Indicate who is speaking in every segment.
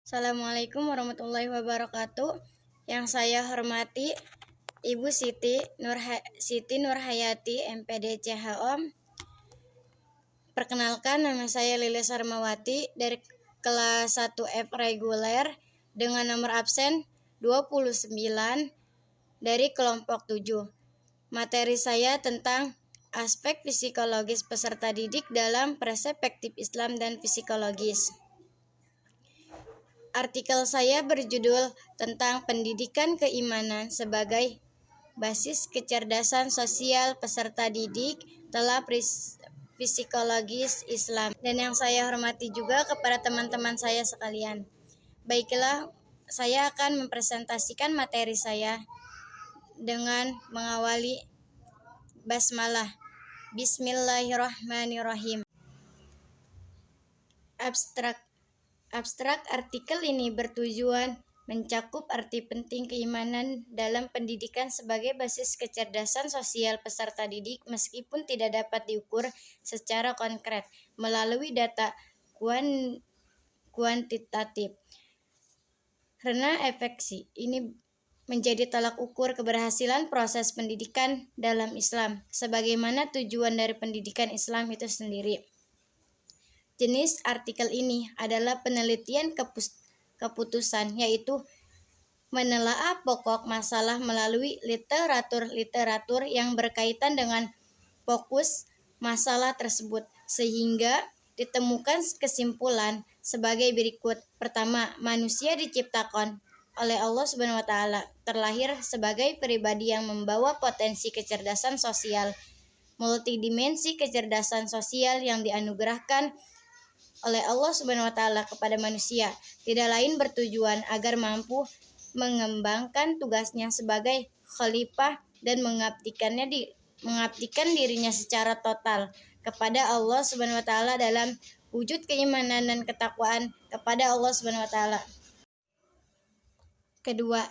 Speaker 1: Assalamualaikum warahmatullahi wabarakatuh. Yang saya hormati Ibu Siti Nurhayati, MPD CHOM. Perkenalkan, nama saya Lilis Harmawati dari kelas 1F reguler dengan nomor absen 29 dari kelompok 7. Materi saya tentang aspek psikologis peserta didik dalam perspektif Islam dan psikologis. Artikel saya berjudul tentang pendidikan keimanan sebagai basis kecerdasan sosial peserta didik dalam psikologis Islam. Dan yang saya hormati juga kepada teman-teman saya sekalian. Baiklah, saya akan mempresentasikan materi saya dengan mengawali basmalah. Bismillahirrahmanirrahim. Abstrak artikel ini bertujuan mencakup arti penting keimanan dalam pendidikan sebagai basis kecerdasan sosial peserta didik meskipun tidak dapat diukur secara konkret melalui data kuantitatif. Karena efeksi ini menjadi tolak ukur keberhasilan proses pendidikan dalam Islam, sebagaimana tujuan dari pendidikan Islam itu sendiri. Jenis artikel ini adalah penelitian keputusan, yaitu menelaah pokok masalah melalui literatur yang berkaitan dengan fokus masalah tersebut, sehingga ditemukan kesimpulan sebagai berikut. Pertama, manusia diciptakan oleh Allah Subhanahu wa Ta'ala, terlahir sebagai pribadi yang membawa potensi kecerdasan sosial, multidimensi kecerdasan sosial yang dianugerahkan oleh Allah Subhanahu wa Ta'ala kepada manusia, tidak lain bertujuan agar mampu mengembangkan tugasnya sebagai khalifah dan mengabdikan dirinya secara total kepada Allah Subhanahu wa Ta'ala dalam wujud keimanan dan ketakwaan kepada Allah Subhanahu wa Ta'ala. Kedua,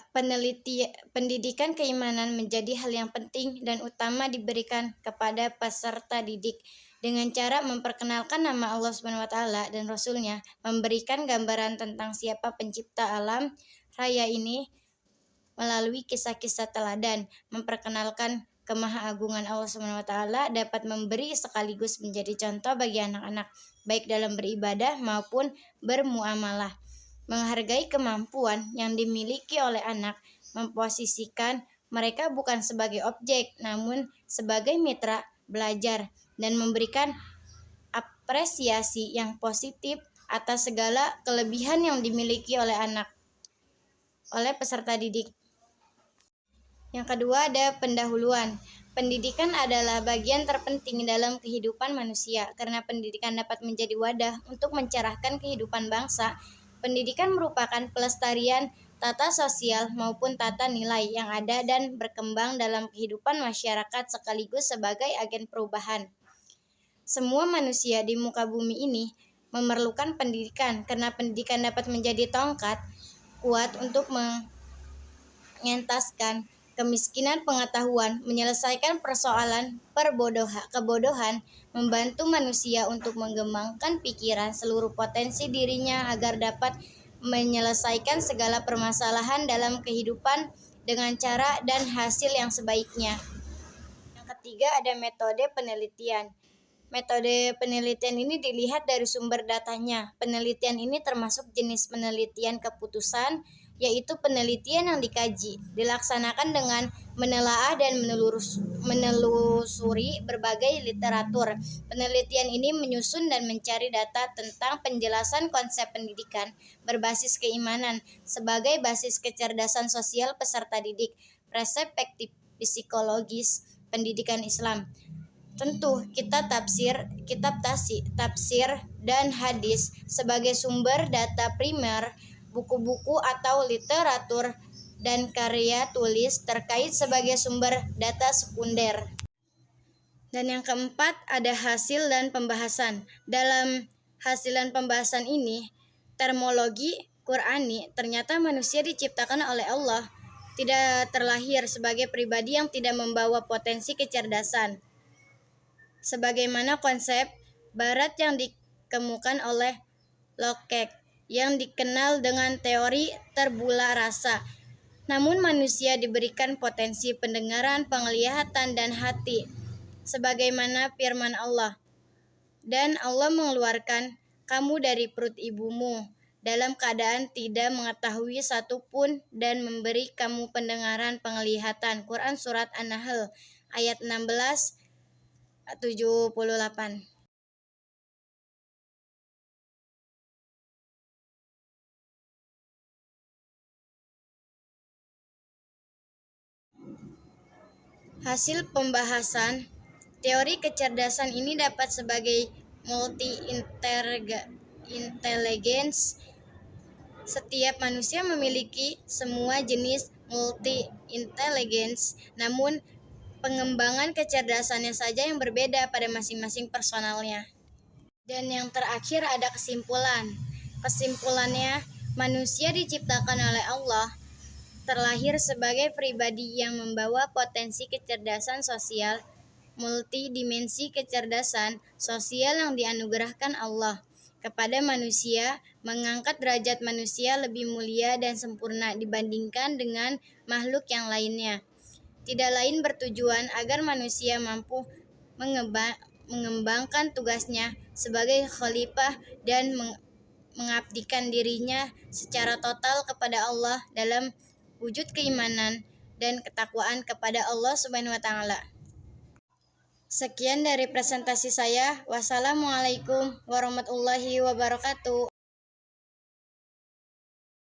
Speaker 1: pendidikan keimanan menjadi hal yang penting dan utama diberikan kepada peserta didik dengan cara memperkenalkan nama Allah Subhanahu wa Ta'ala dan Rasul-Nya, memberikan gambaran tentang siapa pencipta alam raya ini melalui kisah-kisah teladan, memperkenalkan kemahaagungan Allah Subhanahu wa Ta'ala, dapat memberi sekaligus menjadi contoh bagi anak-anak baik dalam beribadah maupun bermuamalah, menghargai kemampuan yang dimiliki oleh anak, memposisikan mereka bukan sebagai objek namun sebagai mitra belajar, dan memberikan apresiasi yang positif atas segala kelebihan yang dimiliki oleh peserta didik. Yang kedua ada pendahuluan. Pendidikan adalah bagian terpenting dalam kehidupan manusia karena pendidikan dapat menjadi wadah untuk mencerahkan kehidupan bangsa. Pendidikan merupakan pelestarian tata sosial maupun tata nilai yang ada dan berkembang dalam kehidupan masyarakat sekaligus sebagai agen perubahan. Semua manusia di muka bumi ini memerlukan pendidikan karena pendidikan dapat menjadi tongkat kuat untuk mengentaskan kemiskinan pengetahuan, menyelesaikan persoalan kebodohan, membantu manusia untuk mengembangkan pikiran seluruh potensi dirinya agar dapat menyelesaikan segala permasalahan dalam kehidupan dengan cara dan hasil yang sebaiknya. Yang ketiga ada metode penelitian. Metode penelitian ini dilihat dari sumber datanya. Penelitian ini termasuk jenis penelitian keputusan, yaitu penelitian yang dikaji, dilaksanakan dengan menelaah dan menelusuri berbagai literatur. Penelitian ini menyusun dan mencari data tentang penjelasan konsep pendidikan berbasis keimanan sebagai basis kecerdasan sosial peserta didik, perspektif psikologis pendidikan Islam. Tentu kitab tafsir dan hadis sebagai sumber data primer, buku-buku atau literatur dan karya tulis terkait sebagai sumber data sekunder. Dan yang keempat ada hasil dan pembahasan. Dalam hasil dan pembahasan ini, terminologi Qur'ani, ternyata manusia diciptakan oleh Allah, tidak terlahir sebagai pribadi yang tidak membawa potensi kecerdasan, sebagaimana konsep Barat yang dikemukakan oleh Locke. yang dikenal dengan teori tabula rasa. Namun manusia diberikan potensi pendengaran, penglihatan, dan hati, sebagaimana firman Allah. Dan Allah mengeluarkan kamu dari perut ibumu dalam keadaan tidak mengetahui satupun dan memberi kamu pendengaran, penglihatan. Quran Surat An-Nahl ayat 16-78. Hasil pembahasan, teori kecerdasan ini dapat sebagai multi-intelligence. Setiap manusia memiliki semua jenis multi-intelligence, namun pengembangan kecerdasannya saja yang berbeda pada masing-masing personalnya. Dan yang terakhir ada kesimpulan. Kesimpulannya, manusia diciptakan oleh Allah, terlahir sebagai pribadi yang membawa potensi kecerdasan sosial, multidimensi kecerdasan sosial yang dianugerahkan Allah kepada manusia, mengangkat derajat manusia lebih mulia dan sempurna dibandingkan dengan makhluk yang lainnya. Tidak lain bertujuan agar manusia mampu mengembangkan tugasnya sebagai khalifah dan mengabdikan dirinya secara total kepada Allah dalam wujud keimanan dan ketakwaan kepada Allah Subhanahu wa taala. Sekian dari presentasi saya. Wassalamualaikum warahmatullahi wabarakatuh.